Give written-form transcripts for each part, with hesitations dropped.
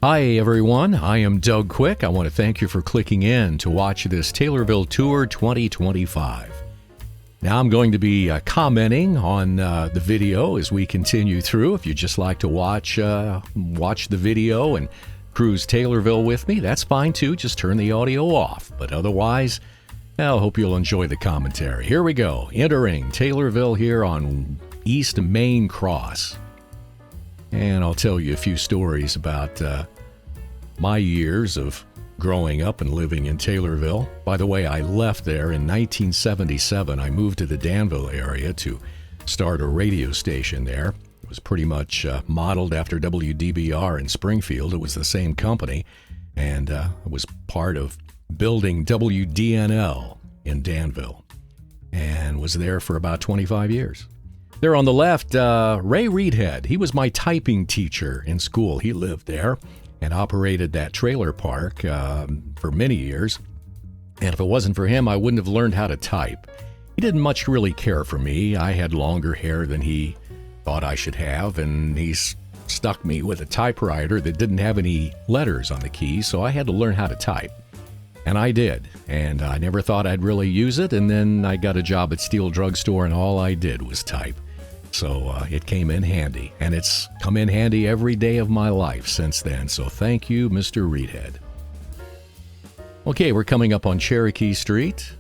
Hi everyone, I am Doug Quick. I want to thank you for clicking in to watch this Taylorville Tour 2025. Now I'm going to be commenting on the video as we continue through. If you'd just like to watch the video and cruise Taylorville with me, that's fine too. Just turn the audio off. But otherwise, I hope you'll enjoy the commentary. Here we go. Entering Taylorville here on East Main Cross. And I'll tell you a few stories about my years of growing up and living in Taylorville. By the way, I left there in 1977. I moved to the Danville area to start a radio station there. It was pretty much modeled after WDBR in Springfield. It was the same company, and I was part of building WDNL in Danville and was there for about 25 years. There on the left, Ray Reedhead. He was my typing teacher in school. He lived there and operated that trailer park for many years. And if it wasn't for him, I wouldn't have learned how to type. He didn't much really care for me. I had longer hair than he thought I should have, and he stuck me with a typewriter that didn't have any letters on the keys, so I had to learn how to type. And I did, and I never thought I'd really use it, and then I got a job at Steel Drug Store, and all I did was type. So it came in handy, and it's come in handy every day of my life since then. So thank you, Mr. Reedhead. Okay, we're coming up on Cherokee Street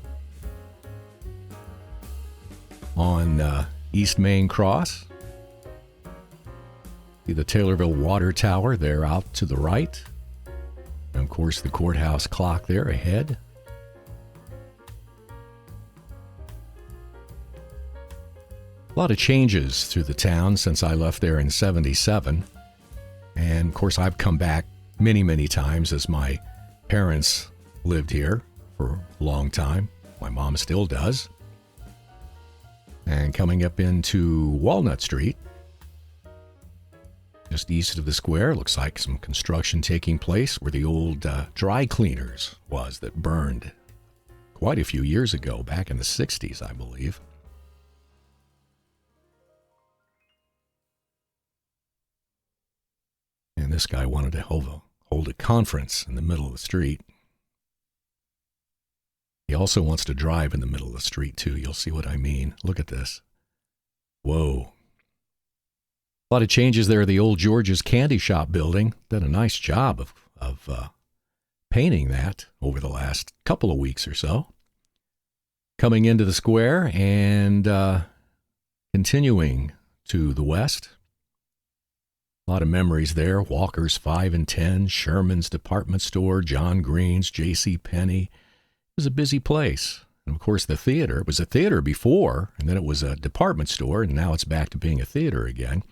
on East Main Cross. See the Taylorville Water Tower there out to the right. And of course, the courthouse clock there ahead. A lot of changes through the town since I left there in 77. And of course, I've come back many, many times as my parents lived here for a long time. My mom still does. And coming up into Walnut Street, just east of the square, looks like some construction taking place where the old dry cleaners was that burned quite a few years ago, back in the 60s, I believe. And this guy wanted to hold a conference in the middle of the street. He also wants to drive in the middle of the street, too. You'll see what I mean. Look at this. Whoa. A lot of changes there. The old George's Candy Shop building. Done a nice job of painting that over the last couple of weeks or so. Coming into the square and continuing to the west. A lot of memories there. Walker's 5 and 10, Sherman's Department Store, John Green's, J.C. Penney. It was a busy place. And of course, the theater. It was a theater before, and then it was a department store, and now it's back to being a theater again.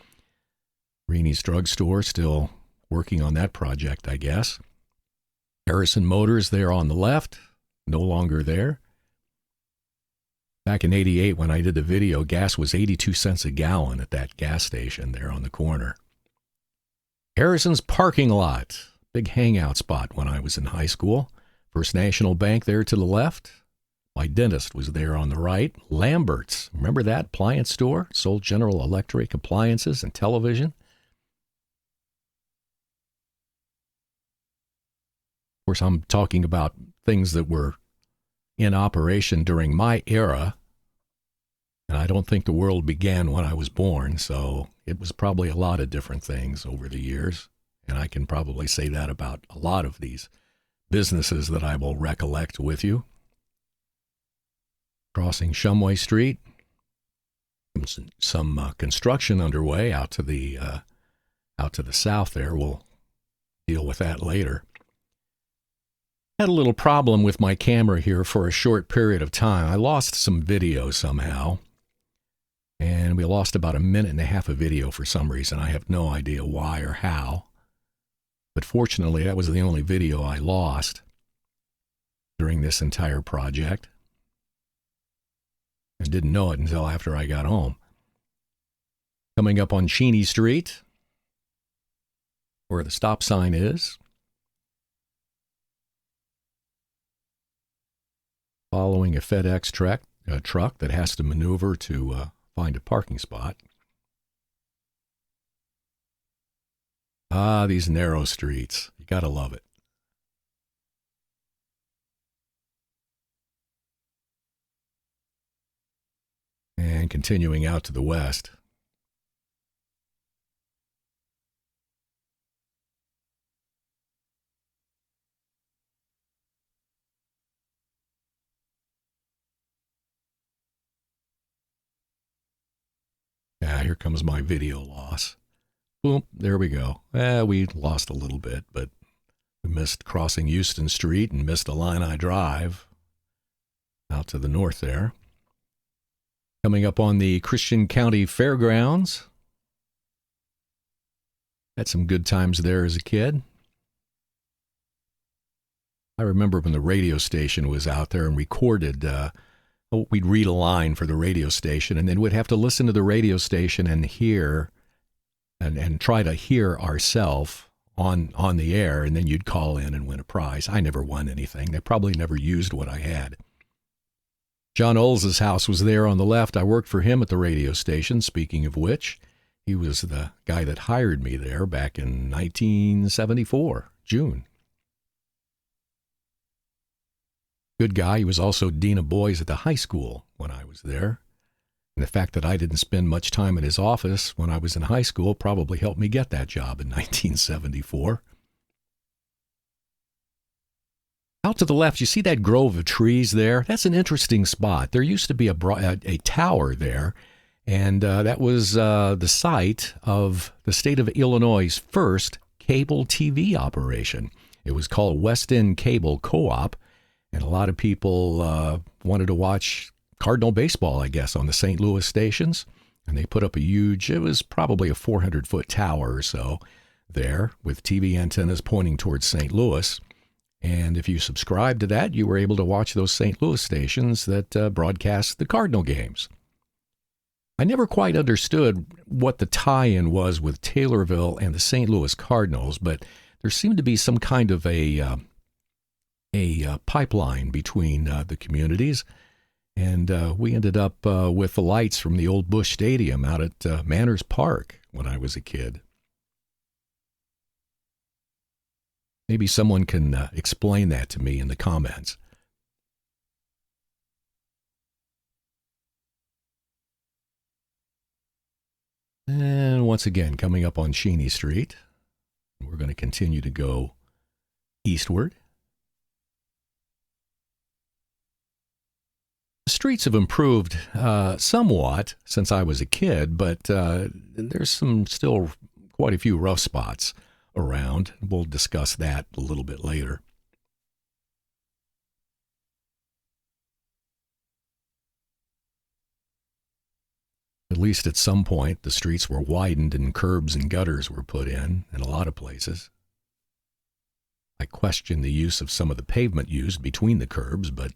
Reenie's Drug Store, still working on that project, I guess. Harrison Motors there on the left, no longer there. Back in 88, when I did the video, gas was 82 cents a gallon at that gas station there on the corner. Harrison's parking lot, big hangout spot when I was in high school. First National Bank there to the left. My dentist was there on the right. Lambert's, remember that appliance store? Sold General Electric appliances and television. Of course, I'm talking about things that were in operation during my era. And I don't think the world began when I was born, so it was probably a lot of different things over the years. And I can probably say that about a lot of these businesses that I will recollect with you. Crossing Shumway Street. Some construction underway out to the south there. We'll deal with that later. Had a little problem with my camera here for a short period of time. I lost some video somehow. And we lost about a minute and a half of video for some reason. I have no idea why or how. But fortunately, that was the only video I lost during this entire project. I didn't know it until after I got home. Coming up on Cheney Street, where the stop sign is. Following a FedEx truck that has to maneuver to find a parking spot. Ah, these narrow streets. You gotta love it. And continuing out to the west. Ah, here comes my video loss. Boom, there we go. We lost a little bit, but we missed crossing Houston Street and missed Illini Drive out to the north there. Coming up on the Christian County Fairgrounds. Had some good times there as a kid. I remember when the radio station was out there and recorded, we'd read a line for the radio station, and then we'd have to listen to the radio station and hear and try to hear ourselves on the air, and then you'd call in and win a prize. I never won anything. They probably never used what I had. John Ols's house was there on the left. I worked for him at the radio station, speaking of which. He was the guy that hired me there back in 1974, June. Good guy. He was also dean of boys at the high school when I was there. And the fact that I didn't spend much time in his office when I was in high school probably helped me get that job in 1974. Out to the left, you see that grove of trees there? That's an interesting spot. There used to be a tower there, and that was the site of the state of Illinois' first cable TV operation. It was called West End Cable Co-op, and a lot of people wanted to watch Cardinal baseball, I guess, on the St. Louis stations, and they put up it was probably a 400-foot tower or so there with TV antennas pointing towards St. Louis. And if you subscribed to that, you were able to watch those St. Louis stations that broadcast the Cardinal games. I never quite understood what the tie-in was with Taylorville and the St. Louis Cardinals, but there seemed to be some kind of a pipeline between the communities. And we ended up with the lights from the old Busch Stadium out at Manners Park when I was a kid. Maybe someone can explain that to me in the comments. And once again, coming up on Cheney Street, we're going to continue to go eastward. The streets have improved somewhat since I was a kid, but there's still quite a few rough spots around. We'll discuss that a little bit later. At least at some point, the streets were widened and curbs and gutters were put in a lot of places. I question the use of some of the pavement used between the curbs, but it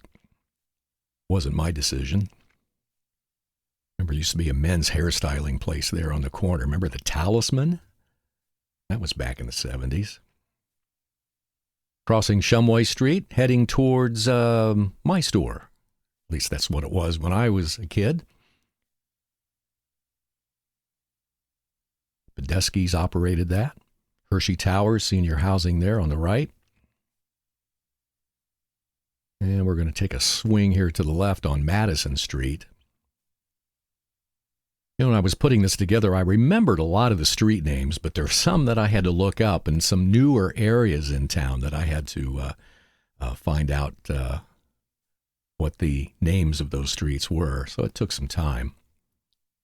wasn't my decision. Remember, there used to be a men's hairstyling place there on the corner. Remember the Talisman? That was back in the 70s. Crossing Shumway Street, heading towards my store. At least that's what it was when I was a kid. Badeskis operated that. Hershey Towers, senior housing there on the right. And we're going to take a swing here to the left on Madison Street. You know, when I was putting this together, I remembered a lot of the street names, but there are some that I had to look up and some newer areas in town that I had to find out what the names of those streets were. So it took some time.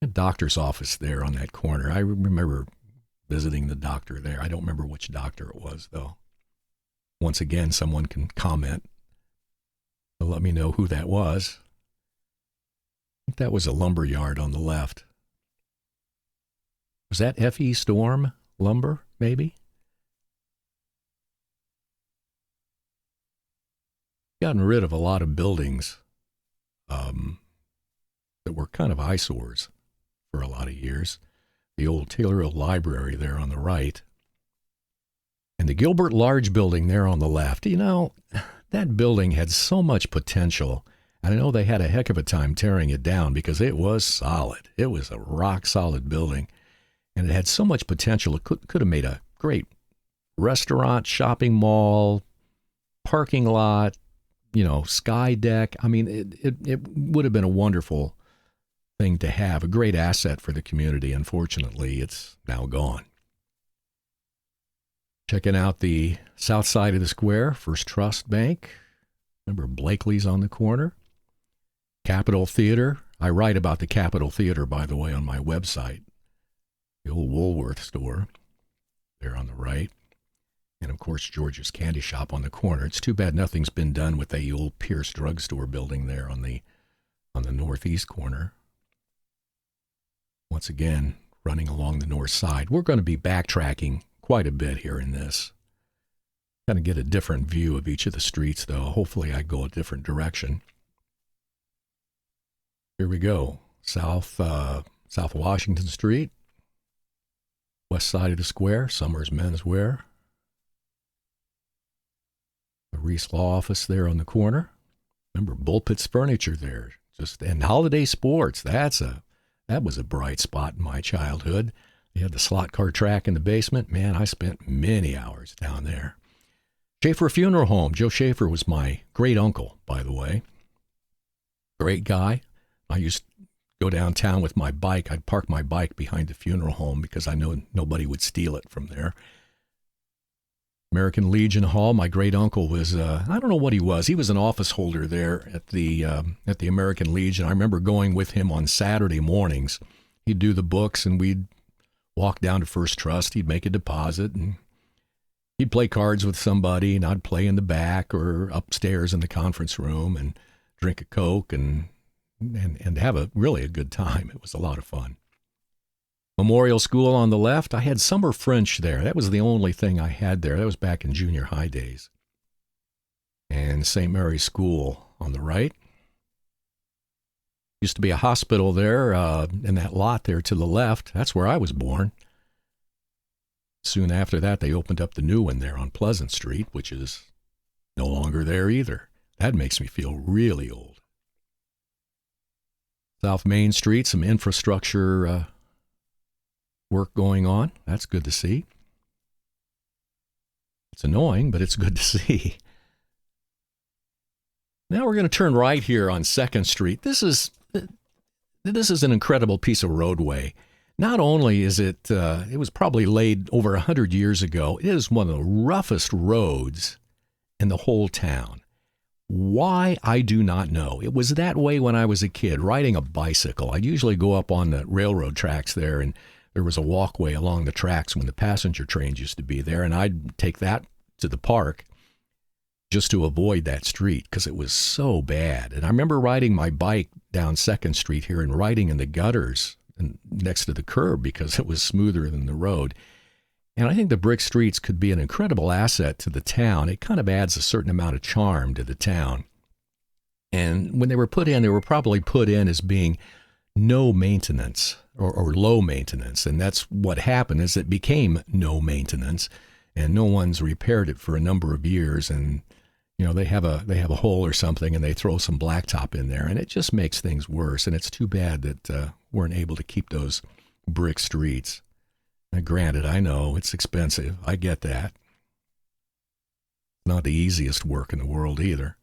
A doctor's office there on that corner. I remember visiting the doctor there. I don't remember which doctor it was, though. Once again, someone can comment to let me know who that was. I think that was a lumber yard on the left. Was that F.E. Storm Lumber, maybe? Gotten rid of a lot of buildings that were kind of eyesores for a lot of years. The old Taylorville Library there on the right. And the Gilbert Large building there on the left. You know, that building had so much potential. And I know they had a heck of a time tearing it down because it was solid. It was a rock-solid building. And it had so much potential. It could have made a great restaurant, shopping mall, parking lot, sky deck. I mean, it would have been a wonderful thing to have, a great asset for the community. Unfortunately, it's now gone. Checking out the south side of the square, First Trust Bank. Remember Blakely's on the corner. Capitol Theater. I write about the Capitol Theater, by the way, on my website. The old Woolworth store there on the right. And, of course, George's Candy Shop on the corner. It's too bad nothing's been done with the old Pierce Drugstore building there on the northeast corner. Once again, running along the north side. We're going to be backtracking quite a bit here in this. Kind of get a different view of each of the streets, though. Hopefully I go a different direction. Here we go. South Washington Street. West side of the square, Summers Menswear. The Reese Law Office there on the corner. Remember Bullpit's Furniture there. And Holiday Sports. That was a bright spot in my childhood. They had the slot car track in the basement. Man, I spent many hours down there. Schaefer Funeral Home. Joe Schaefer was my great uncle, by the way. Great guy. I used to go downtown with my bike. I'd park my bike behind the funeral home because I know nobody would steal it from there. American Legion Hall. My great uncle was, I don't know what he was. He was an office holder there at the American Legion. I remember going with him on Saturday mornings. He'd do the books and we'd walk down to First Trust. He'd make a deposit and he'd play cards with somebody and I'd play in the back or upstairs in the conference room and drink a Coke and have a good time. It was a lot of fun. Memorial School on the left. I had summer French there. That was the only thing I had there. That was back in junior high days. And St. Mary's School on the right. Used to be a hospital there in that lot there to the left. That's where I was born. Soon after that, they opened up the new one there on Pleasant Street, which is no longer there either. That makes me feel really old. South Main Street, some infrastructure work going on. That's good to see. It's annoying, but it's good to see. Now we're going to turn right here on 2nd Street. This is an incredible piece of roadway. Not only is it was probably laid over 100 years ago, it is one of the roughest roads in the whole town. Why, I do not know. It was that way when I was a kid, riding a bicycle. I'd usually go up on the railroad tracks there, and there was a walkway along the tracks when the passenger trains used to be there, and I'd take that to the park just to avoid that street because it was so bad. And I remember riding my bike down 2nd Street here and riding in the gutters and next to the curb because it was smoother than the road. And I think the brick streets could be an incredible asset to the town. It kind of adds a certain amount of charm to the town. And when they were put in, they were probably put in as being no maintenance or low maintenance. And that's what happened is it became no maintenance and no one's repaired it for a number of years. And, they have a hole or something and they throw some blacktop in there and it just makes things worse. And it's too bad that weren't able to keep those brick streets. Now, granted, I know it's expensive. I get that. Not the easiest work in the world either.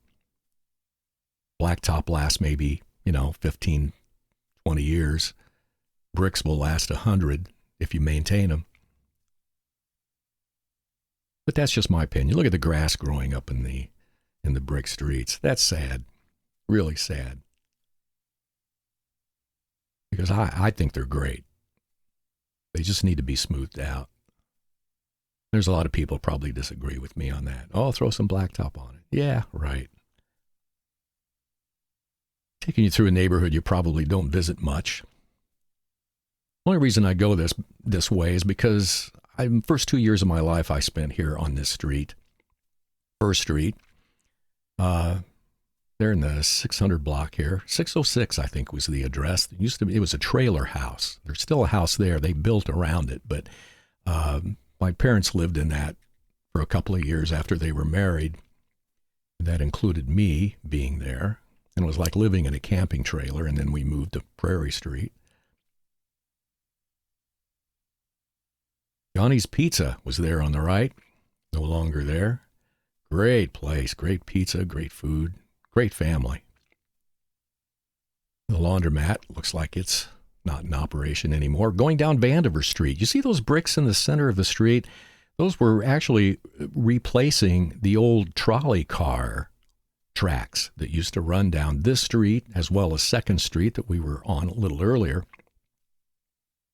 Blacktop lasts maybe, 15, 20 years. Bricks will last 100 if you maintain them. But that's just my opinion. Look at the grass growing up in the brick streets. That's sad. Really sad. Because I think they're great. They just need to be smoothed out. There's a lot of people probably disagree with me on that. Oh, throw some blacktop on it. Yeah, right. Taking you through a neighborhood you probably don't visit much. Only reason I go this way is because the first 2 years of my life I spent here on this street, First Street. They're in the 600 block here. 606, I think, was the address. It was a trailer house. There's still a house there. They built around it, but my parents lived in that for a couple of years after they were married. That included me being there, and it was like living in a camping trailer, and then we moved to Prairie Street. Johnny's Pizza was there on the right, no longer there. Great place, great pizza, great food, great family. The laundromat looks like it's not in operation anymore. Going down Vandiver Street, you see those bricks in the center of the street? Those were actually replacing the old trolley car tracks that used to run down this street as well as 2nd Street that we were on a little earlier.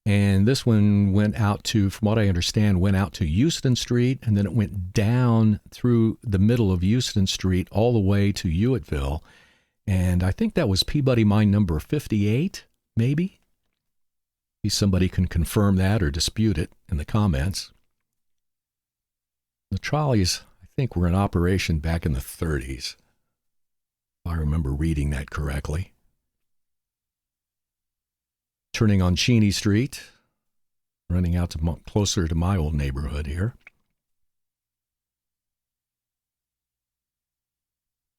And this one went out to, from what I understand, went out to Houston Street, and then it went down through the middle of Houston Street all the way to Hewitttville. And I think that was Peabody Mine number 58, maybe. Maybe somebody can confirm that or dispute it in the comments. The trolleys, I think, were in operation back in the 30s. If I remember reading that correctly. Turning on Cheney Street, running out to closer to my old neighborhood here.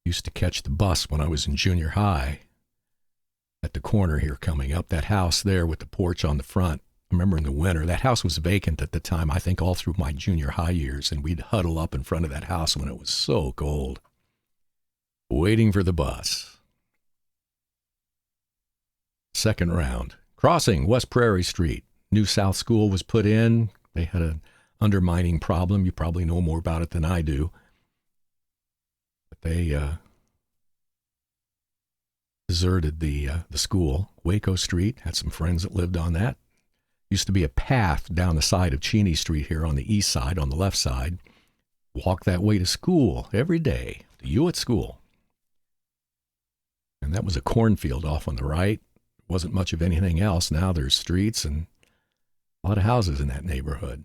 Used to catch the bus when I was in junior high at the corner here coming up. That house there with the porch on the front. I remember in the winter, that house was vacant at the time, I think all through my junior high years, and we'd huddle up in front of that house when it was so cold, waiting for the bus. Second round. Crossing West Prairie Street. New South School was put in. They had an undermining problem. You probably know more about it than I do. But they deserted the school. Waco Street, had some friends that lived on that. Used to be a path down the side of Cheney Street here on the east side, on the left side. Walk that way to school every day, to Hewitt School. And that was a cornfield off on the right. Wasn't much of anything else. Now there's streets and a lot of houses in that neighborhood.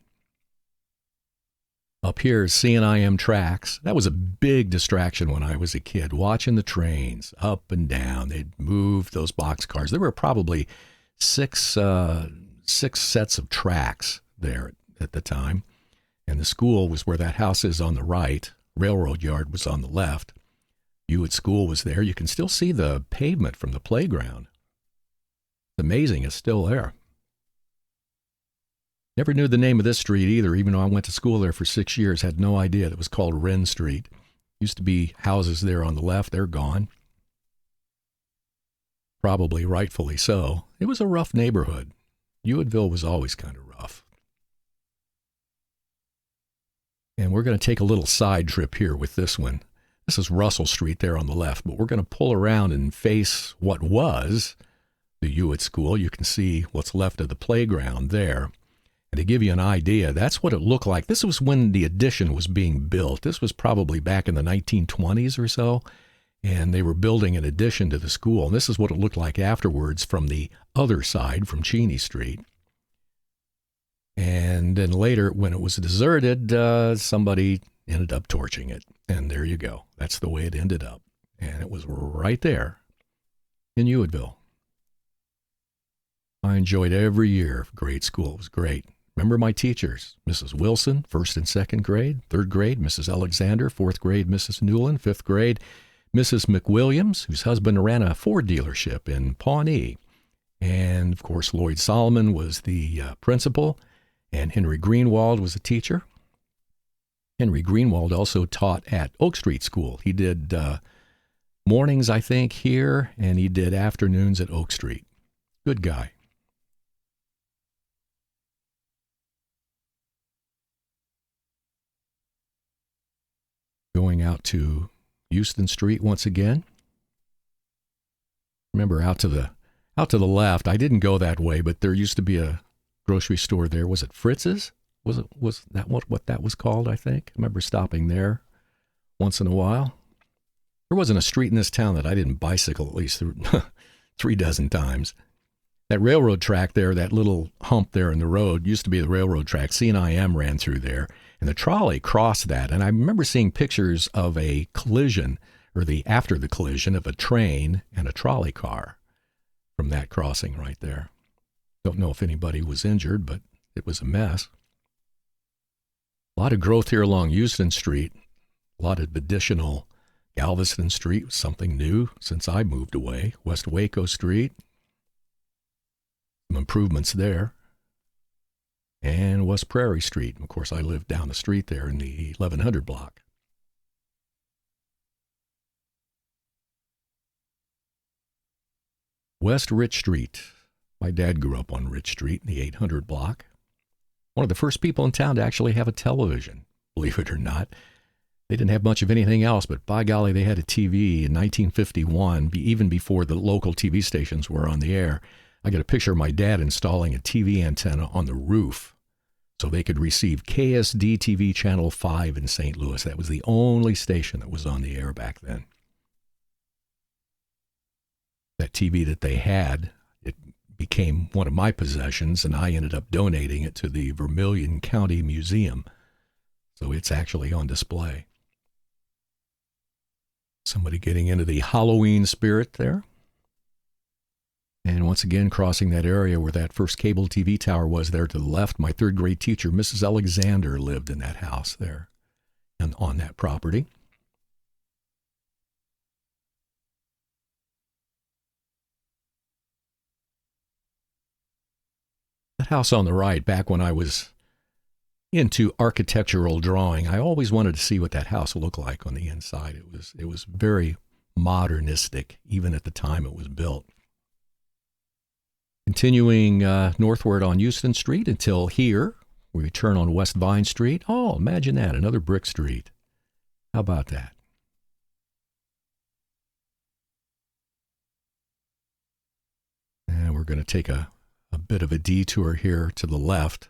Up here is CNIM tracks. That was a big distraction when I was a kid, watching the trains up and down. They'd move those boxcars. There were probably six sets of tracks there at the time. And the school was where that house is on the right. Railroad yard was on the left. Hewitt School was there. You can still see the pavement from the playground. It's amazing, it's still there. Never knew the name of this street either, even though I went to school there for 6 years. Had no idea it was called Wren Street. Used to be houses there on the left. They're gone. Probably rightfully so. It was a rough neighborhood. Hewitttville was always kind of rough. And we're going to take a little side trip here with this one. This is Russell Street there on the left, but we're going to pull around and face what was the Hewitt School. You can see what's left of the playground there. And to give you an idea, that's what it looked like. This was when the addition was being built. This was probably back in the 1920s or so, and they were building an addition to the school. And this is what it looked like afterwards from the other side, from Cheney Street. And then later, when it was deserted, somebody ended up torching it. And there you go. That's the way it ended up. And it was right there in Hewitttville. I enjoyed every year of grade school. It was great. Remember my teachers, Mrs. Wilson, 1st and 2nd grade, 3rd grade, Mrs. Alexander, 4th grade, Mrs. Newland, 5th grade, Mrs. McWilliams, whose husband ran a Ford dealership in Pawnee. And, of course, Lloyd Solomon was the principal, and Henry Greenwald was a teacher. Henry Greenwald also taught at Oak Street School. He did mornings, I think, here, and he did afternoons at Oak Street. Good guy. Going out to Houston Street once again. Remember, out to the left. I didn't go that way, but there used to be a grocery store there. Was it Fritz's? Was that what that was called? I think. I remember stopping there once in a while. There wasn't a street in this town that I didn't bicycle at least 3 dozen times. That railroad track there, that little hump there in the road, used to be the railroad track. CNIM ran through there, and the trolley crossed that. And I remember seeing pictures of a collision, or after the collision of a train and a trolley car from that crossing right there. Don't know if anybody was injured, but it was a mess. A lot of growth here along Houston Street. A lot of additional. Galveston Street was something new since I moved away. West Waco Street. Some improvements there. and West Prairie Street. Of course, I lived down the street there in the 1100 block. West Rich Street. My dad grew up on Rich Street in the 800 block. One of the first people in town to actually have a television, believe it or not. They didn't have much of anything else, but by golly, they had a TV in 1951, even before the local TV stations were on the air. I got a picture of my dad installing a TV antenna on the roof so they could receive KSD TV Channel 5 in St. Louis. That was the only station that was on the air back then. That TV that they had, it became one of my possessions, and I ended up donating it to the Vermilion County Museum. So it's actually on display. Somebody getting into the Halloween spirit there. And once again, crossing that area where that first cable TV tower was there to the left, my third grade teacher, Mrs. Alexander, lived in that house there and on that property. That house on the right, back when I was into architectural drawing, I always wanted to see what that house looked like on the inside. It was very modernistic, even at the time it was built. Continuing northward on Houston Street until here, we turn on West Vine Street. Oh, imagine that, another brick street. How about that? And we're going to take a bit of a detour here to the left.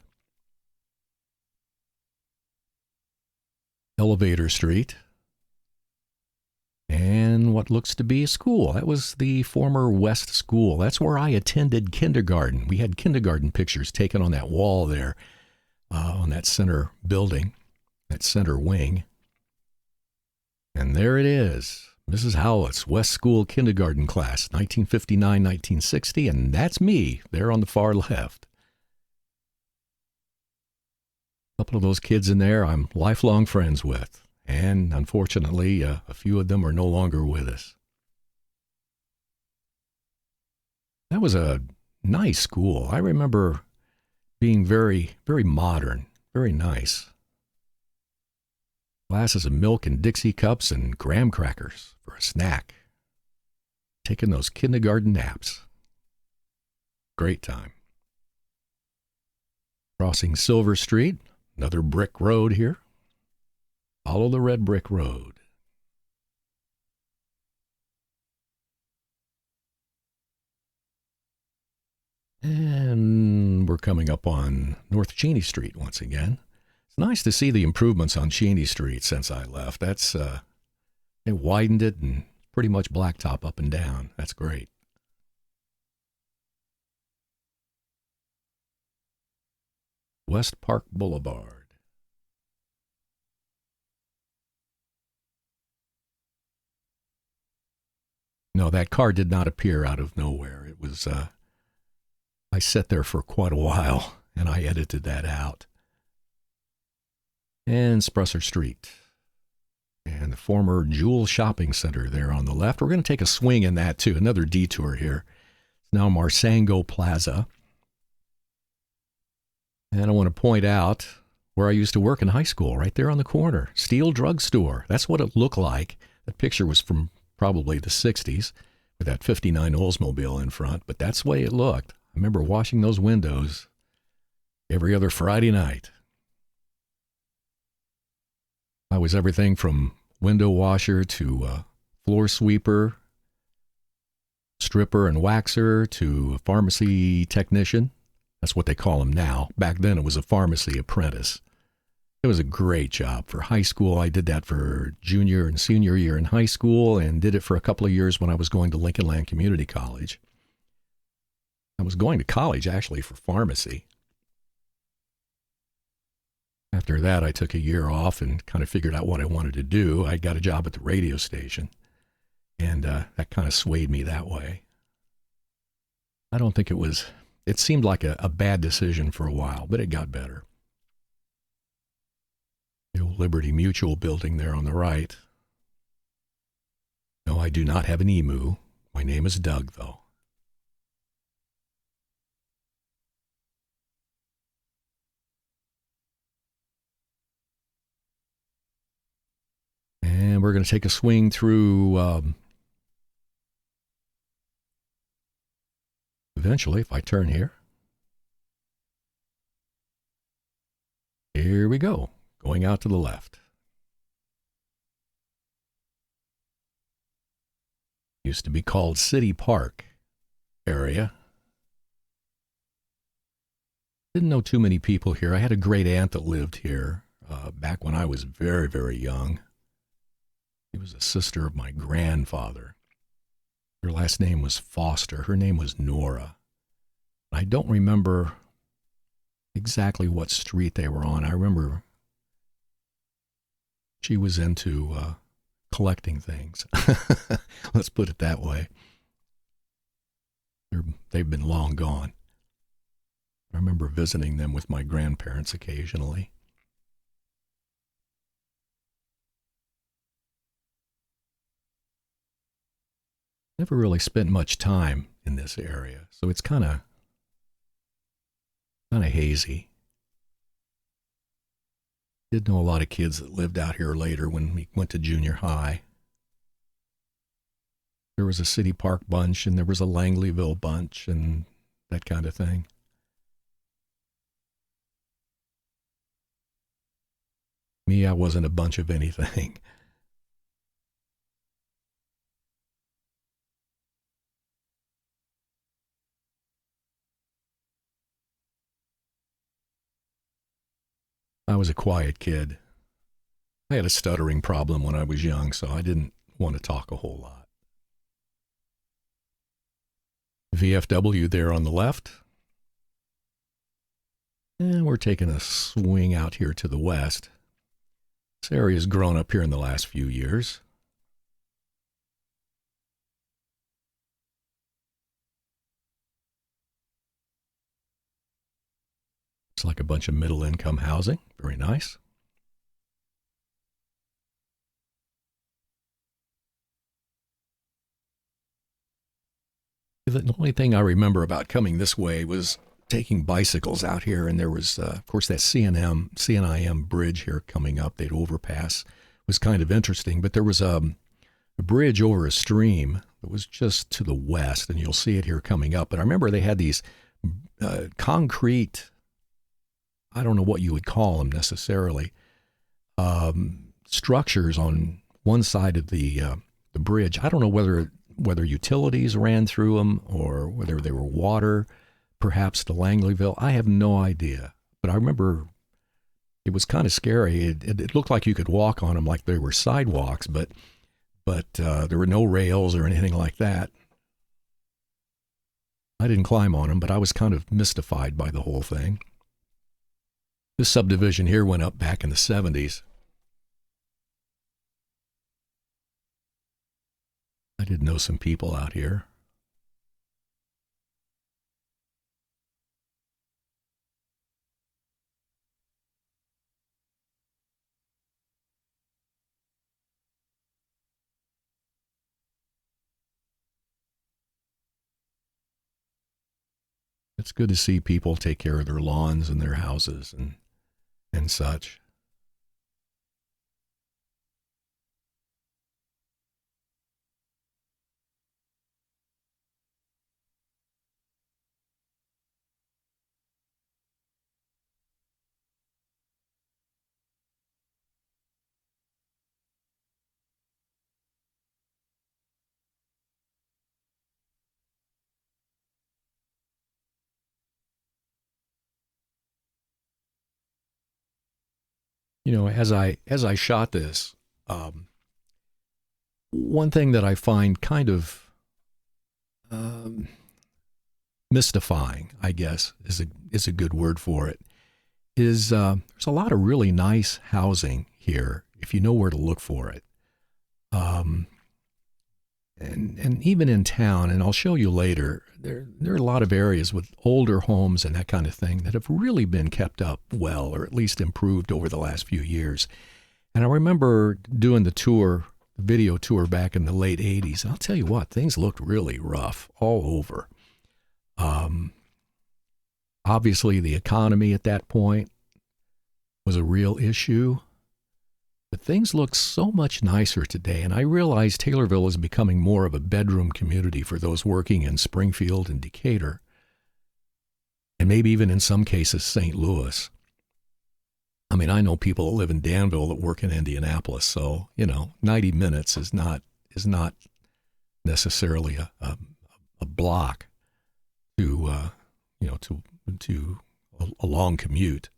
Elevator Street. And what looks to be a school. That was the former West School. That's where I attended kindergarten. We had kindergarten pictures taken on that wall there, on that center building, that center wing. And there it is, Mrs. Howlett's West School kindergarten class, 1959-1960, and that's me there on the far left. A couple of those kids in there I'm lifelong friends with. And unfortunately, a few of them are no longer with us. That was a nice school. I remember being very, very modern, very nice. Glasses of milk and Dixie cups and graham crackers for a snack. Taking those kindergarten naps. Great time. Crossing Silver Street, another brick road here. Follow the red brick road. And we're coming up on North Cheney Street once again. It's nice to see the improvements on Cheney Street since I left. That's they widened it and pretty much blacktop up and down. That's great. West Park Boulevard. No, that car did not appear out of nowhere. It was, I sat there for quite a while, and I edited that out. And Sprusser Street. And the former Jewel Shopping Center there on the left. We're going to take a swing in that, too. Another detour here. It's now Marsango Plaza. And I want to point out where I used to work in high school, right there on the corner. Steel Drug Store. That's what it looked like. That picture was from probably the 60s with that 59 Oldsmobile in front, but that's the way it looked. I remember washing those windows every other Friday night. I was everything from window washer to floor sweeper, stripper and waxer to a pharmacy technician. That's what they call them now. Back then it was a pharmacy apprentice. It was a great job for high school. I did that for junior and senior year in high school and did it for a couple of years when I was going to Lincoln Land Community College. I was going to college actually for pharmacy. After that, I took a year off and kind of figured out what I wanted to do. I got a job at the radio station, and that kind of swayed me that way. I don't think it seemed like a bad decision for a while, but it got better. The old Liberty Mutual building there on the right. No, I do not have an emu. My name is Doug, though. we're going to take a swing through, eventually, if I turn here. Here we go, going out to the left. Used to be called City Park area. Didn't know too many people here. I had a great aunt that lived here back when I was very, very young. She was a sister of my grandfather. Her last name was Foster. Her name was Nora. I don't remember exactly what street they were on. I remember she was into collecting things. Let's put it that way. They've been long gone. I remember visiting them with my grandparents occasionally. Never really spent much time in this area, so it's kind of hazy. Did know a lot of kids that lived out here later when we went to junior high. There was a City Park bunch, and there was a Langleyville bunch, and that kind of thing. Me, I wasn't a bunch of anything. I was a quiet kid. I had a stuttering problem when I was young, so I didn't want to talk a whole lot. VFW there on the left. And we're taking a swing out here to the west. This area's grown up here in the last few years. It's like a bunch of middle-income housing. Very nice. The only thing I remember about coming this way was taking bicycles out here, and there was, of course, that CNIM bridge here coming up. They'd overpass. It was kind of interesting, but there was a bridge over a stream that was just to the west, and you'll see it here coming up. But I remember they had these concrete, I don't know what you would call them necessarily, structures on one side of the bridge. I don't know whether utilities ran through them or whether they were water, perhaps to Langleyville. I have no idea. But I remember it was kind of scary. It looked like you could walk on them like they were sidewalks, but there were no rails or anything like that. I didn't climb on them, but I was kind of mystified by the whole thing. This subdivision here went up back in the 70s. I did know some people out here. It's good to see people take care of their lawns and their houses and such. You know, as I shot this, one thing that I find kind of mystifying, I guess, is a good word for it, is there's a lot of really nice housing here if you know where to look for it. And even in town, and I'll show you later, there are a lot of areas with older homes and that kind of thing that have really been kept up well, or at least improved over the last few years. And I remember doing the video tour back in the late 80s. And I'll tell you what, things looked really rough all over. Obviously, the economy at that point was a real issue. But things look so much nicer today, and I realize Taylorville is becoming more of a bedroom community for those working in Springfield and Decatur, and maybe even in some cases St. Louis. I mean, I know people that live in Danville that work in Indianapolis, so 90 minutes is not necessarily a block to to a long commute.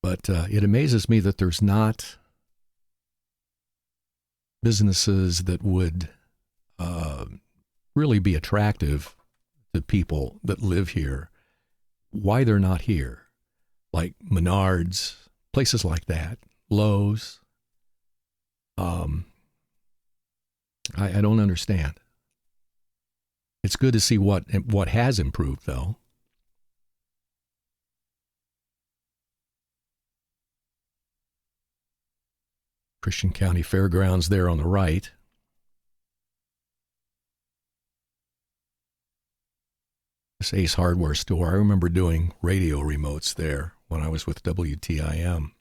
But it amazes me that there's not businesses that would really be attractive to people that live here. Why they're not here, like Menards, places like that, Lowe's. I don't understand. It's good to see what has improved, though. Christian County Fairgrounds there on the right. This Ace Hardware store, I remember doing radio remotes there when I was with WTIM.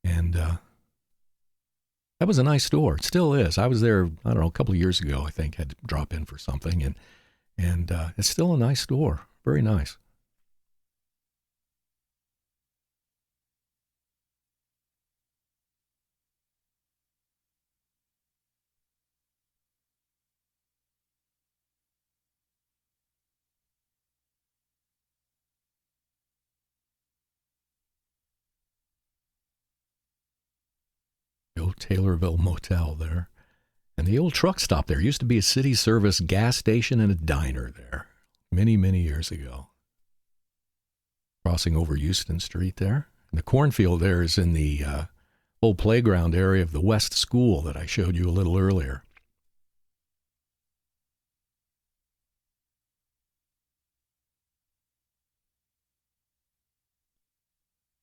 And that was a nice store. It still is. I was there, I don't know, a couple of years ago, I think, had to drop in for something. And it's still a nice store. Very nice. The old Taylorville Motel there. And the old truck stop there used to be a city service gas station and a diner there many, many years ago. Crossing over Houston Street there. And the cornfield there is in the old playground area of the West School that I showed you a little earlier.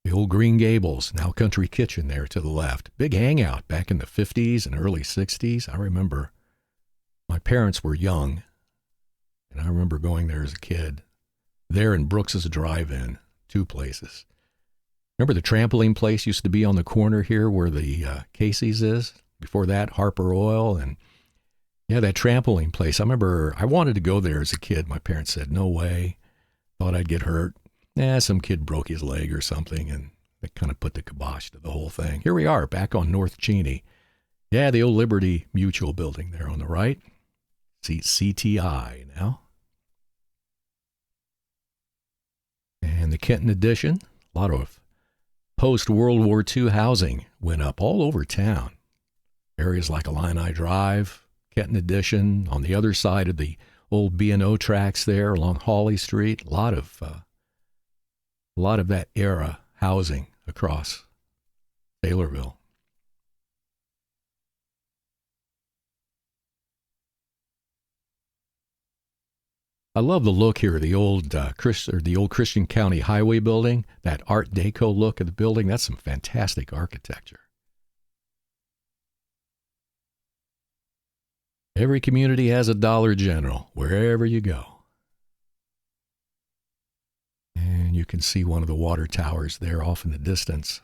The old Green Gables, now Country Kitchen there to the left. Big hangout back in the 50s and early 60s. I remember my parents were young, and I remember going there as a kid. There in Brooks's Drive-In, two places. Remember the trampoline place used to be on the corner here where the Casey's is? Before that, Harper Oil. And yeah, that trampoline place. I remember I wanted to go there as a kid. My parents said, no way. Thought I'd get hurt. Some kid broke his leg or something, and that kind of put the kibosh to the whole thing. Here we are, back on North Cheney. Yeah, the old Liberty Mutual building there on the right. See CTI now. And the Kenton Addition, a lot of post-World War II housing went up all over town. Areas like Illini Drive, Kenton Addition, on the other side of the old B&O tracks there along Hawley Street, a lot of that era housing across Taylorville. I love the look here, the old Christian County Highway building, that Art Deco look of the building. That's some fantastic architecture. Every community has a Dollar General, wherever you go. And you can see one of the water towers there off in the distance.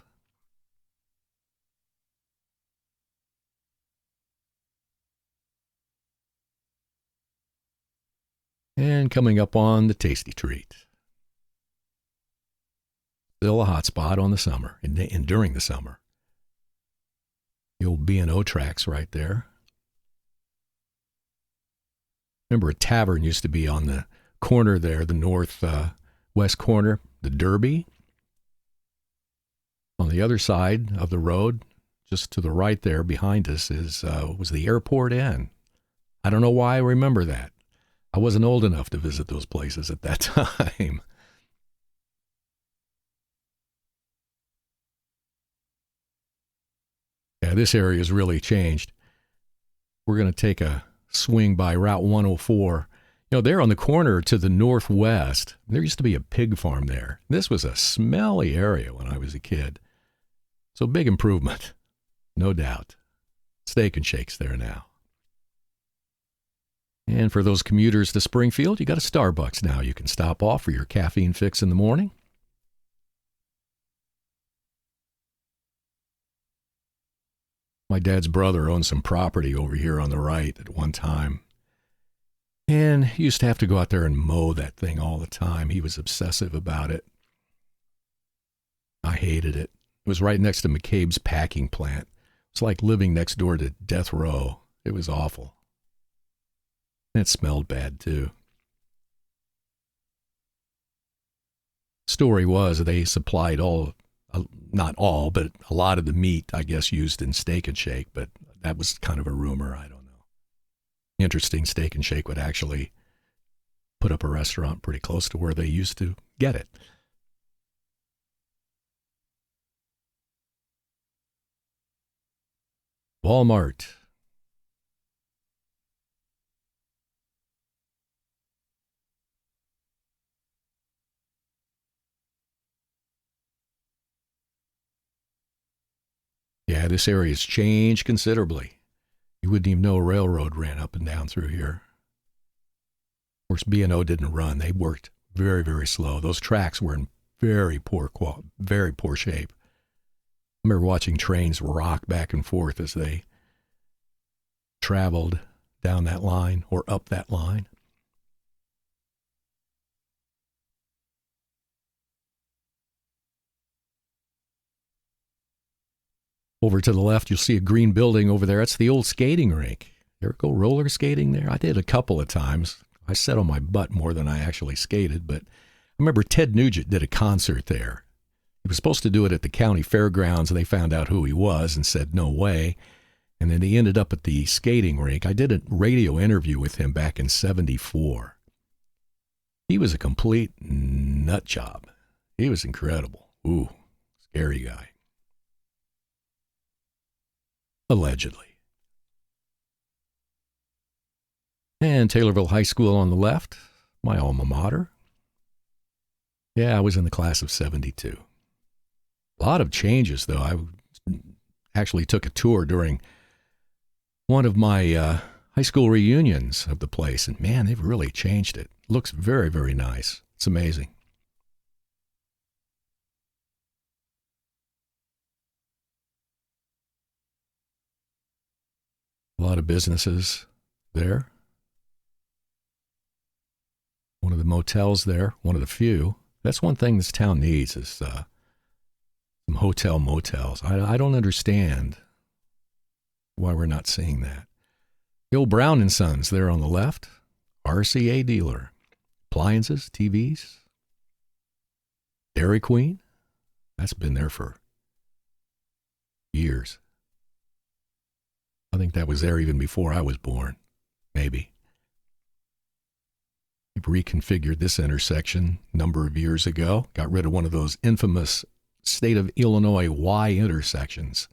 And coming up on the Tasty Treat. Still a hot spot on the summer and during the summer. The old B&O tracks right there. Remember, a tavern used to be on the corner there, the northwest corner, the Derby. On the other side of the road, just to the right there behind us, was the Airport Inn. I don't know why I remember that. I wasn't old enough to visit those places at that time. Yeah, this area has really changed. We're going to take a swing by Route 104. There on the corner to the northwest, there used to be a pig farm there. This was a smelly area when I was a kid. So big improvement, no doubt. Steak and Shake's there now. And for those commuters to Springfield, you got a Starbucks now. You can stop off for your caffeine fix in the morning. My dad's brother owned some property over here on the right at one time. And he used to have to go out there and mow that thing all the time. He was obsessive about it. I hated it. It was right next to McCabe's packing plant. It's like living next door to death row. It was awful. And it smelled bad, too. Story was they supplied not all, but a lot of the meat, I guess, used in Steak and Shake, but that was kind of a rumor. I don't know. Interesting, Steak and Shake would actually put up a restaurant pretty close to where they used to get it. Walmart. Yeah, this area's changed considerably. You wouldn't even know a railroad ran up and down through here. Of course, B&O didn't run. They worked very, very slow. Those tracks were in very poor shape. I remember watching trains rock back and forth as they traveled down that line or up that line. Over to the left, you'll see a green building over there. That's the old skating rink. You ever go roller skating there? I did a couple of times. I sat on my butt more than I actually skated, but I remember Ted Nugent did a concert there. He was supposed to do it at the county fairgrounds, and they found out who he was and said, no way. And then he ended up at the skating rink. I did a radio interview with him back in '74. He was a complete nut job. He was incredible. Ooh, scary guy. Allegedly. And Taylorville High School on the left, my alma mater. Yeah, I was in the class of '72. A lot of changes, though. I actually took a tour during one of my high school reunions of the place, and man, they've really changed it. Looks very, very nice. It's amazing. A lot of businesses there. One of the motels there, one of the few. That's one thing this town needs is some hotel motels. I don't understand why we're not seeing that. The old Brown & Sons there on the left, RCA dealer. Appliances, TVs. Dairy Queen, that's been there for years. I think that was there even before I was born, maybe. We've reconfigured this intersection a number of years ago, got rid of one of those infamous state of Illinois Y intersections.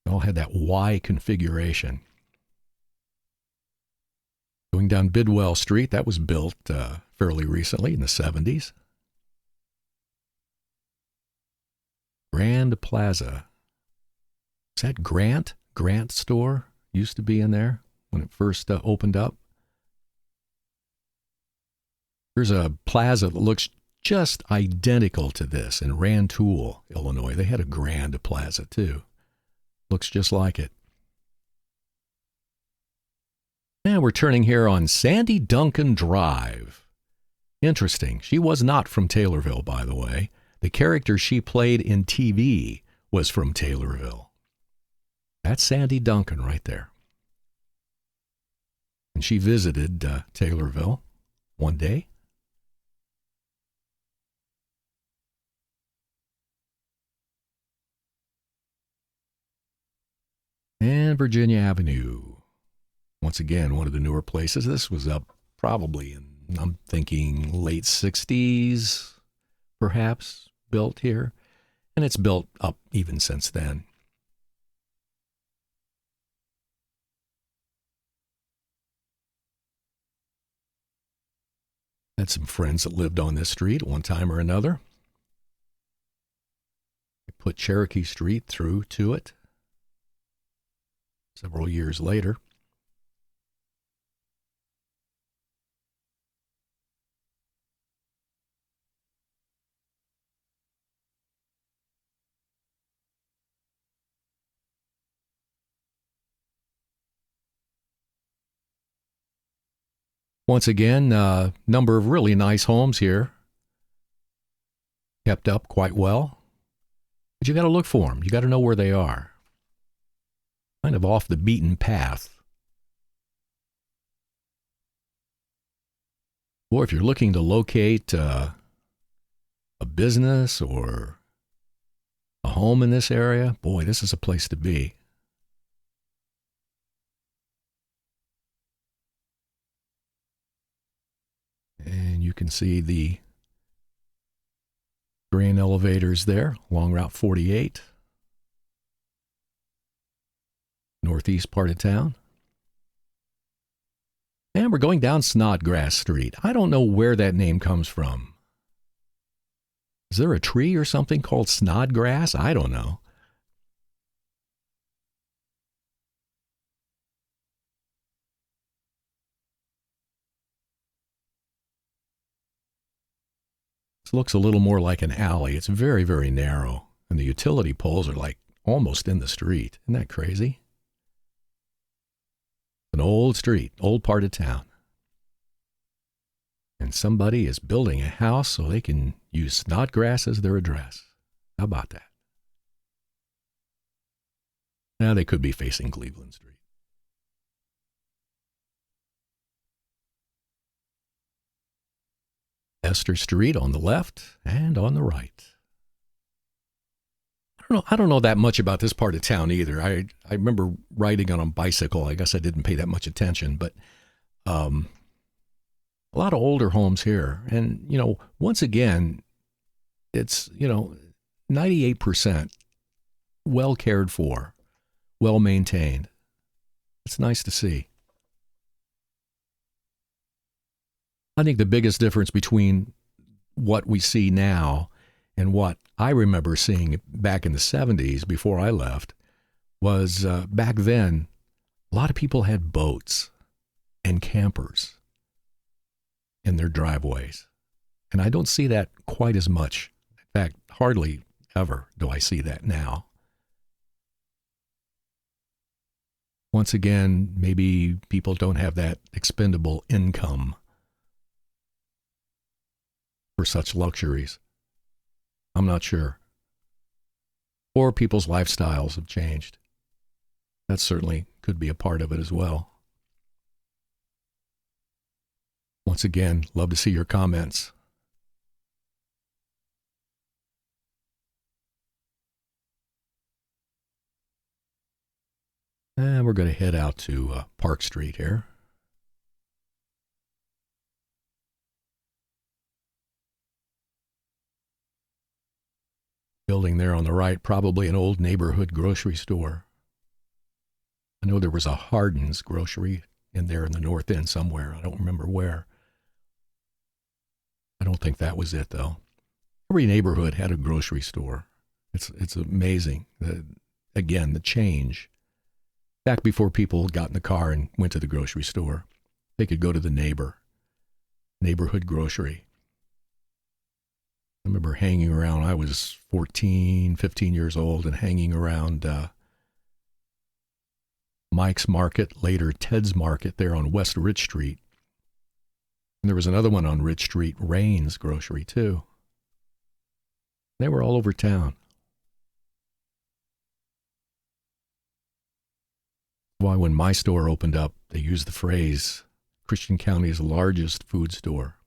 They all had that Y configuration. Going down Bidwell Street, that was built fairly recently in the 70s. Grand Plaza. Is that Grant? Grant store used to be in there when it first opened up. There's a plaza that looks just identical to this in Rantoul, Illinois. They had a Grand Plaza too. Looks just like it. And we're turning here on Sandy Duncan Drive. Interesting. She was not from Taylorville, by the way. The character she played in TV was from Taylorville. That's Sandy Duncan right there. And she visited Taylorville one day. And Virginia Avenue. Once again, one of the newer places. This was up probably in, I'm thinking, late 60s, perhaps, built here. And it's built up even since then. Had some friends that lived on this street at one time or another. I put Cherokee Street through to it several years later. Once again, number of really nice homes here. Kept up quite well. But you got to look for them. You got to know where they are. Kind of off the beaten path. Or if you're looking to locate a business or a home in this area, boy, this is a place to be. And you can see the grain elevators there along Route 48, northeast part of town. And we're going down Snodgrass Street. I don't know where that name comes from. Is there a tree or something called Snodgrass? I don't know. This looks a little more like an alley. It's very, very narrow. And the utility poles are like almost in the street. Isn't that crazy? An old street, old part of town. And somebody is building a house so they can use Snodgrass as their address. How about that? Now they could be facing Cleveland Street. Esther Street on the left and on the right. I don't know that much about this part of town either. I remember riding on a bicycle. I guess I didn't pay that much attention, but a lot of older homes here. And, once again, it's, 98% well cared for, well maintained. It's nice to see. I think the biggest difference between what we see now and what I remember seeing back in the 70s before I left was back then, a lot of people had boats and campers in their driveways. And I don't see that quite as much. In fact, hardly ever do I see that now. Once again, maybe people don't have that expendable income for such luxuries. I'm not sure. Or people's lifestyles have changed. That certainly could be a part of it as well. Once again, love to see your comments. And we're going to head out to Park Street here. Building there on the right, probably an old neighborhood grocery store. I know there was a Hardin's grocery in there in the north end somewhere. I don't remember where. I don't think that was it, though. Every neighborhood had a grocery store. It's amazing. Again, the change. Back before people got in the car and went to the grocery store, they could go to the neighborhood grocery. I remember hanging around. I was 14, 15 years old and hanging around Mike's Market, later Ted's Market there on West Rich Street. And there was another one on Rich Street, Rain's Grocery, too. They were all over town. Why, when my store opened up, they used the phrase, Christian County's largest food store.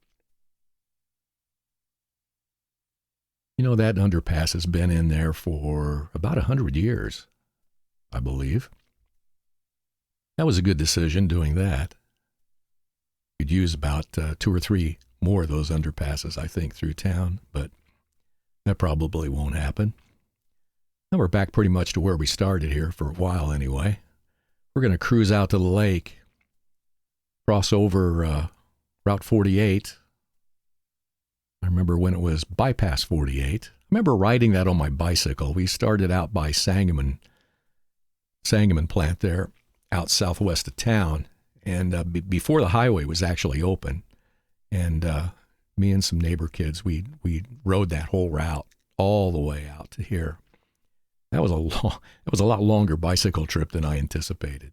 That underpass has been in there for about 100 years, I believe. That was a good decision doing that. You'd use about 2 or 3 more of those underpasses, I think, through town, but that probably won't happen. Now we're back pretty much to where we started here for a while anyway. We're going to cruise out to the lake, cross over Route 48. I remember when it was bypass 48. I remember riding that on my bicycle. We started out by Sangamon plant there, out southwest of town, and before the highway was actually open. And me and some neighbor kids, we rode that whole route all the way out to here. That was a lot longer bicycle trip than I anticipated.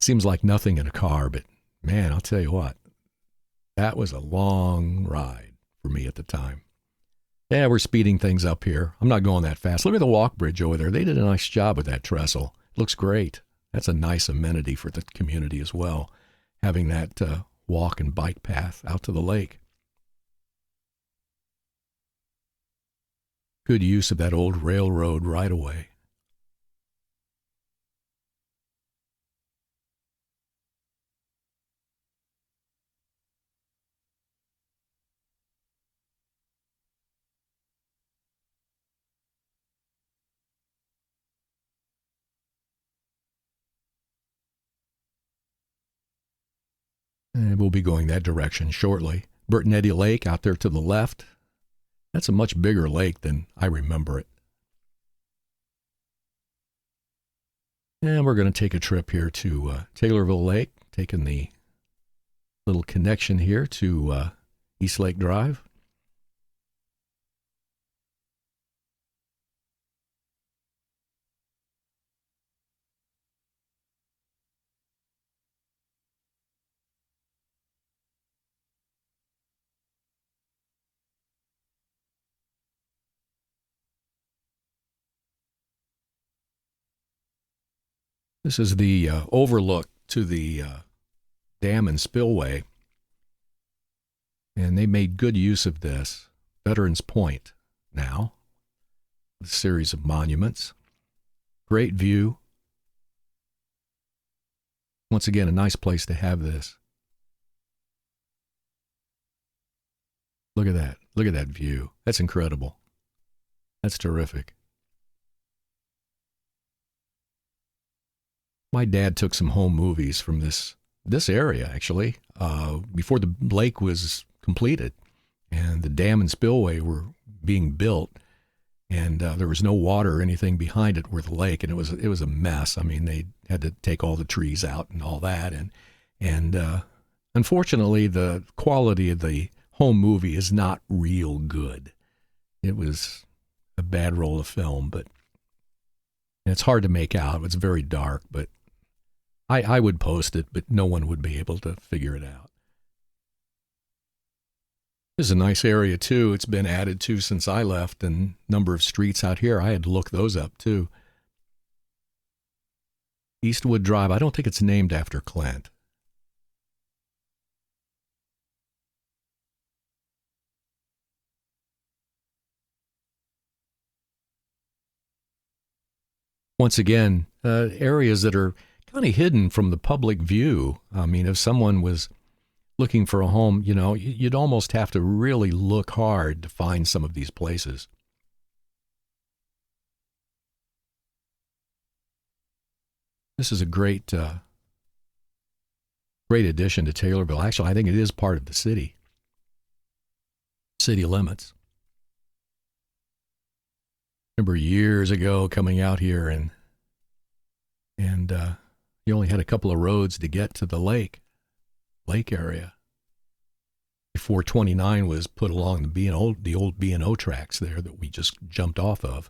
Seems like nothing in a car, but man, I'll tell you what, That was a long ride for me at the time. Yeah, we're speeding things up here. I'm not going that fast. Look at the walk bridge over there. They did a nice job with that trestle. It looks great. That's a nice amenity for the community as well, having that walk and bike path out to the lake. Good use of that old railroad right away. And we'll be going that direction shortly. Burton-Eddy Lake out there to the left. That's a much bigger lake than I remember it. And we're going to take a trip here to Taylorville Lake, taking the little connection here to East Lake Drive. This is the overlook to the dam and spillway, and they made good use of this. Veterans Point now, a series of monuments. Great view. Once again, a nice place to have this. Look at that. Look at that view. That's incredible. That's terrific. My dad took some home movies from this area, actually, before the lake was completed. And the dam and spillway were being built. And there was no water or anything behind it where the lake, and it was a mess. I mean, they had to take all the trees out and all that. And unfortunately, the quality of the home movie is not real good. It was a bad roll of film, but it's hard to make out. It's very dark, but I would post it, but no one would be able to figure it out. This is a nice area, too. It's been added to since I left, and number of streets out here, I had to look those up, too. Eastwood Drive, I don't think it's named after Clint. Once again, areas that are kind of hidden from the public view. I mean, if someone was looking for a home, you know, you'd almost have to really look hard to find some of these places. This is a great addition to Taylorville. Actually, I think it is part of the city limits. Remember years ago coming out here and you only had a couple of roads to get to the lake area before 29 was put along the old B&O tracks there that we just jumped off of.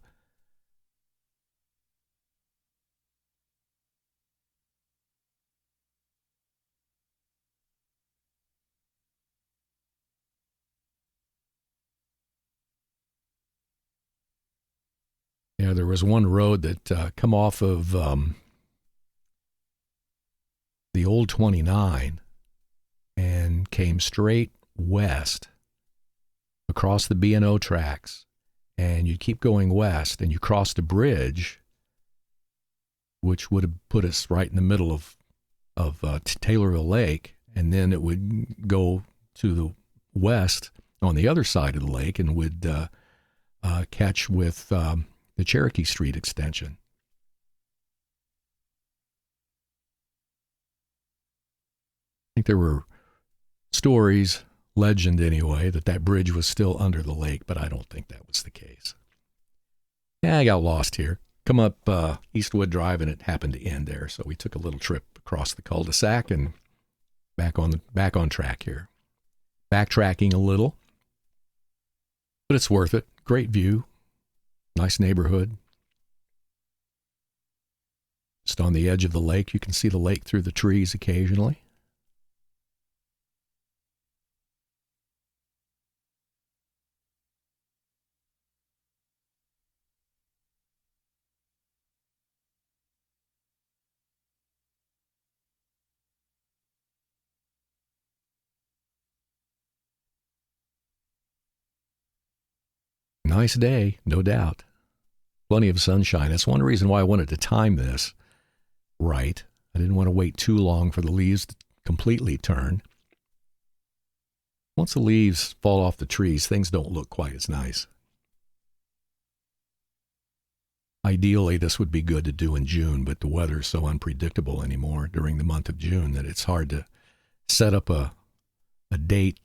Yeah, there was one road that come off of the old 29 and came straight west across the B&O tracks, and you'd keep going west, and you crossed a bridge, which would have put us right in the middle of Taylorville Lake, and then it would go to the west on the other side of the lake and would catch with the Cherokee Street extension. I think there were stories, legend anyway, that bridge was still under the lake, but I don't think that was the case. Yeah, I got lost here. Come up Eastwood Drive, and it happened to end there, so we took a little trip across the cul-de-sac and back on track here. Backtracking a little, but it's worth it. Great view, nice neighborhood. Just on the edge of the lake, you can see the lake through the trees occasionally. Nice day, no doubt. Plenty of sunshine. That's one reason why I wanted to time this right. I didn't want to wait too long for the leaves to completely turn. Once the leaves fall off the trees, things don't look quite as nice. Ideally, this would be good to do in June, but the weather's so unpredictable anymore during the month of June that it's hard to set up a date,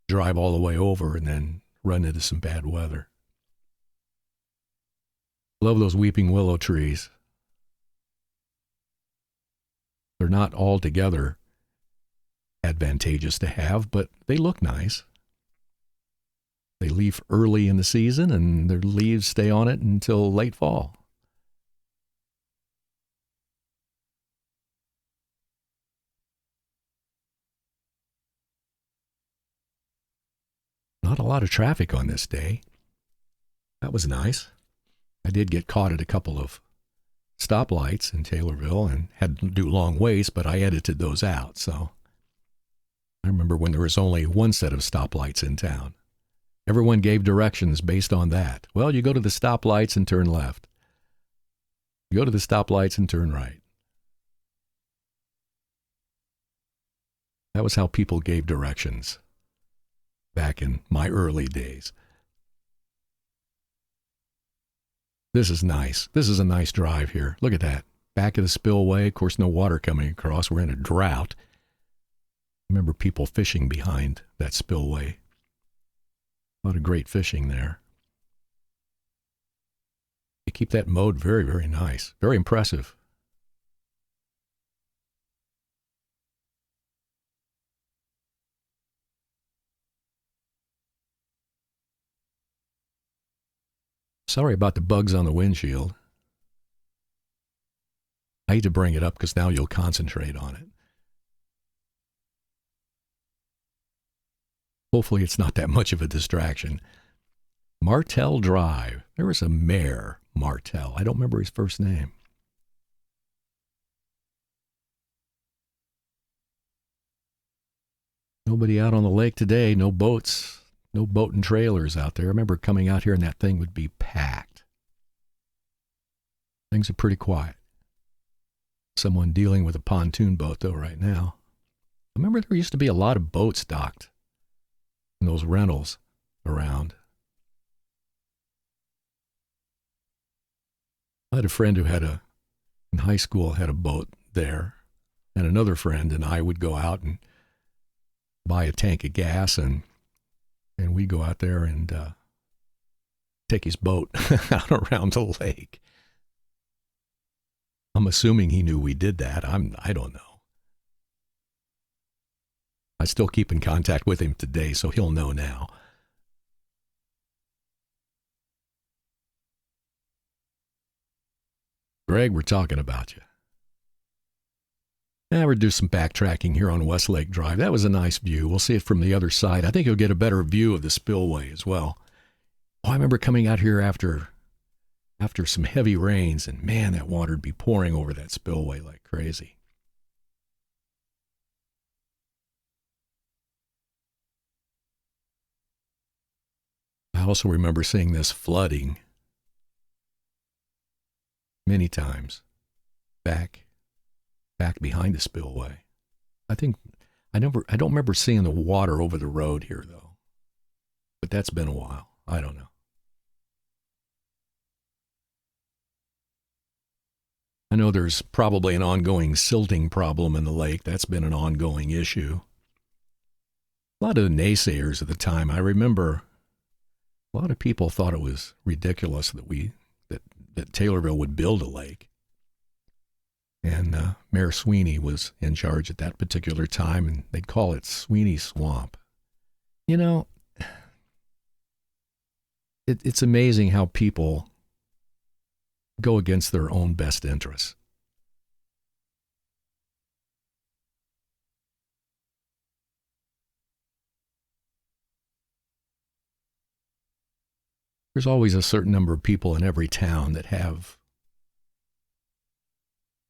drive all the way over, and then run into some bad weather. Love those weeping willow trees. They're not altogether advantageous to have, but they look nice. They leaf early in the season, and their leaves stay on it until late fall. Not a lot of traffic on this day. That was nice. I did get caught at a couple of stoplights in Taylorville and had to do long waits, but I edited those out. So I remember when there was only one set of stoplights in town. Everyone gave directions based on that. Well, you go to the stoplights and turn left. You go to the stoplights and turn right. That was how people gave directions back in my early days. This is nice. This is a nice drive here. Look at that. Back of the spillway. Of course, no water coming across. We're in a drought. I remember people fishing behind that spillway. A lot of great fishing there. They keep that mowed very, very nice. Very impressive. Sorry about the bugs on the windshield. I hate to bring it up because now you'll concentrate on it. Hopefully it's not that much of a distraction. Martell Drive. There was a mayor, Martell. I don't remember his first name. Nobody out on the lake today. No boats. No boat and trailers out there. I remember coming out here and that thing would be packed. Things are pretty quiet. Someone dealing with a pontoon boat, though, right now. I remember there used to be a lot of boats docked and those rentals around. I had a friend who in high school, had a boat there, and another friend and I would go out and buy a tank of gas, and we'd go out there and take his boat out around the lake. I'm assuming he knew we did that. I don't know. I still keep in contact with him today, so he'll know now. Greg, we're talking about you. We'll do some backtracking here on Westlake Drive. That was a nice view. We'll see it from the other side. I think you'll get a better view of the spillway as well. Oh, I remember coming out here after some heavy rains, and man, that water would be pouring over that spillway like crazy. I also remember seeing this flooding many times back behind the spillway. I don't remember seeing the water over the road here though. But that's been a while. I don't know. I know there's probably an ongoing silting problem in the lake. That's been an ongoing issue. A lot of the naysayers at the time, I remember a lot of people thought it was ridiculous that Taylorville would build a lake. And Mayor Sweeney was in charge at that particular time, and they'd call it Sweeney Swamp. You know, it's amazing how people go against their own best interests. There's always a certain number of people in every town that have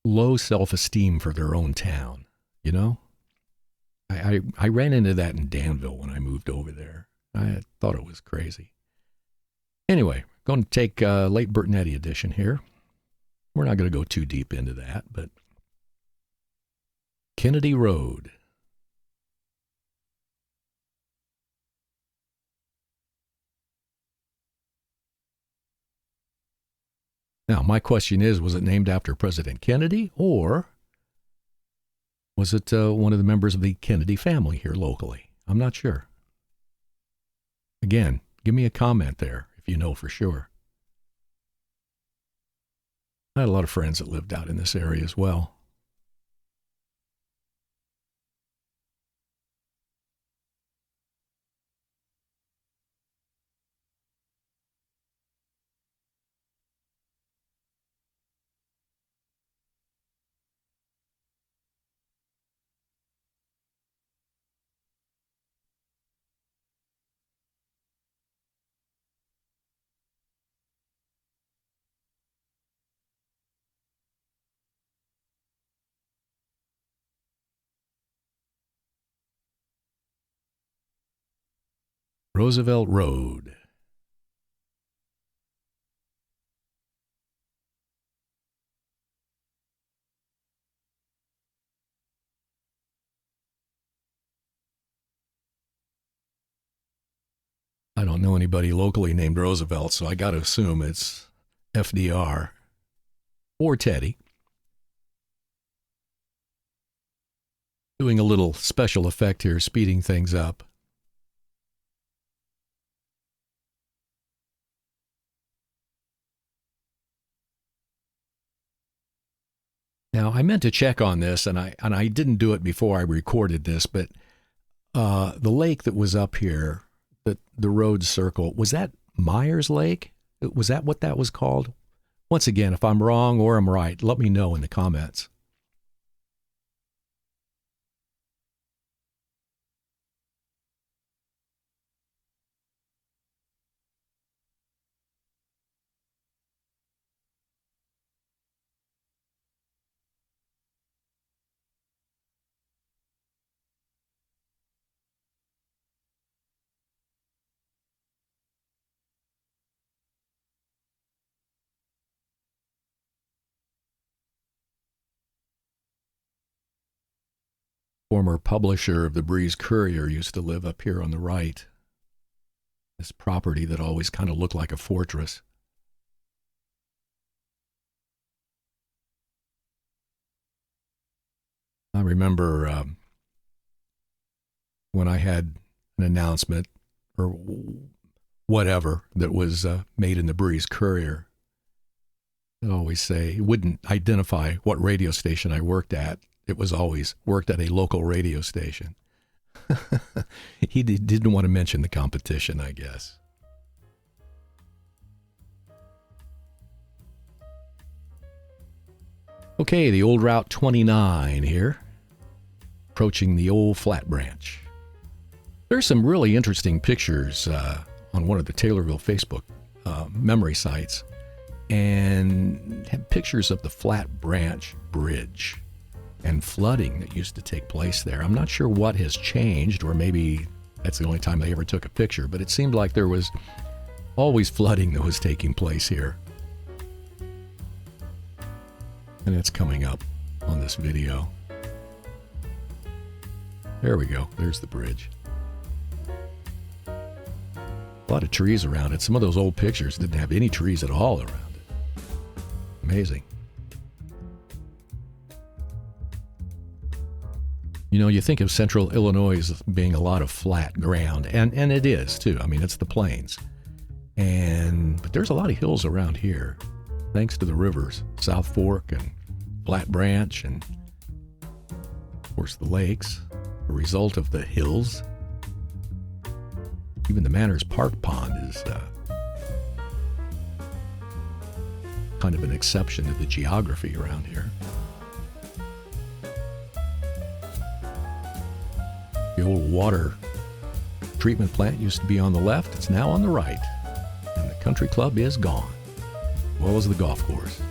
low self-esteem for their own town, you know? I ran into that in Danville when I moved over there. I thought it was crazy. Anyway, going to take late Bertinetti edition here. We're not going to go too deep into that, but Kennedy Road. Now, my question is, was it named after President Kennedy, or was it one of the members of the Kennedy family here locally? I'm not sure. Again, give me a comment there if you know for sure. I had a lot of friends that lived out in this area as well. Roosevelt Road. I don't know anybody locally named Roosevelt, so I got to assume it's FDR or Teddy. Doing a little special effect here, speeding things up. Now, I meant to check on this, and I didn't do it before I recorded this, but the lake that was up here, the road circle, was that Myers Lake? Was that what that was called? Once again, if I'm wrong or I'm right, let me know in the comments. Former publisher of the Breeze Courier used to live up here on the right. This property that always kind of looked like a fortress. I remember when I had an announcement or whatever that was made in the Breeze Courier, I'd always say, it wouldn't identify what radio station I worked at. It was always worked at a local radio station. He didn't want to mention the competition, I guess. Okay, the old Route 29 here, approaching the old Flat Branch. There's some really interesting pictures on one of the Taylorville Facebook memory sites, and have pictures of the Flat Branch Bridge and flooding that used to take place there. I'm not sure what has changed, or maybe that's the only time they ever took a picture, but it seemed like there was always flooding that was taking place here. And it's coming up on this video. There we go. There's the bridge. A lot of trees around it. Some of those old pictures didn't have any trees at all around it. Amazing. You know, you think of central Illinois as being a lot of flat ground, and it is too. I mean, it's the plains. But there's a lot of hills around here, thanks to the rivers, South Fork and Flat Branch, and of course the lakes, a result of the hills. Even the Manners Park Pond is kind of an exception to the geography around here. The old water treatment plant used to be on the left. It's now on the right. And the country club is gone, as well as the golf course.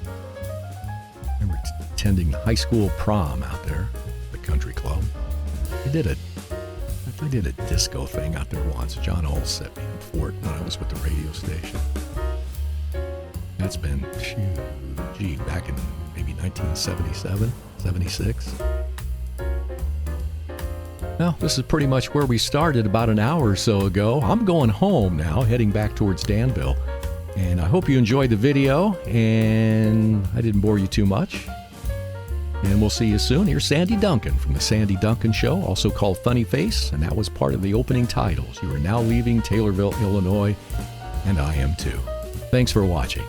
I remember attending the high school prom out there, the country club. They did a disco thing out there once. John Hull set me up Fort when I was with the radio station. That's been, back in maybe 1977, 76. Well, this is pretty much where we started about an hour or so ago. I'm going home now, heading back towards Danville. And I hope you enjoyed the video, and I didn't bore you too much. And we'll see you soon. Here's Sandy Duncan from The Sandy Duncan Show, also called Funny Face, and that was part of the opening titles. You are now leaving Taylorville, Illinois, and I am too. Thanks for watching.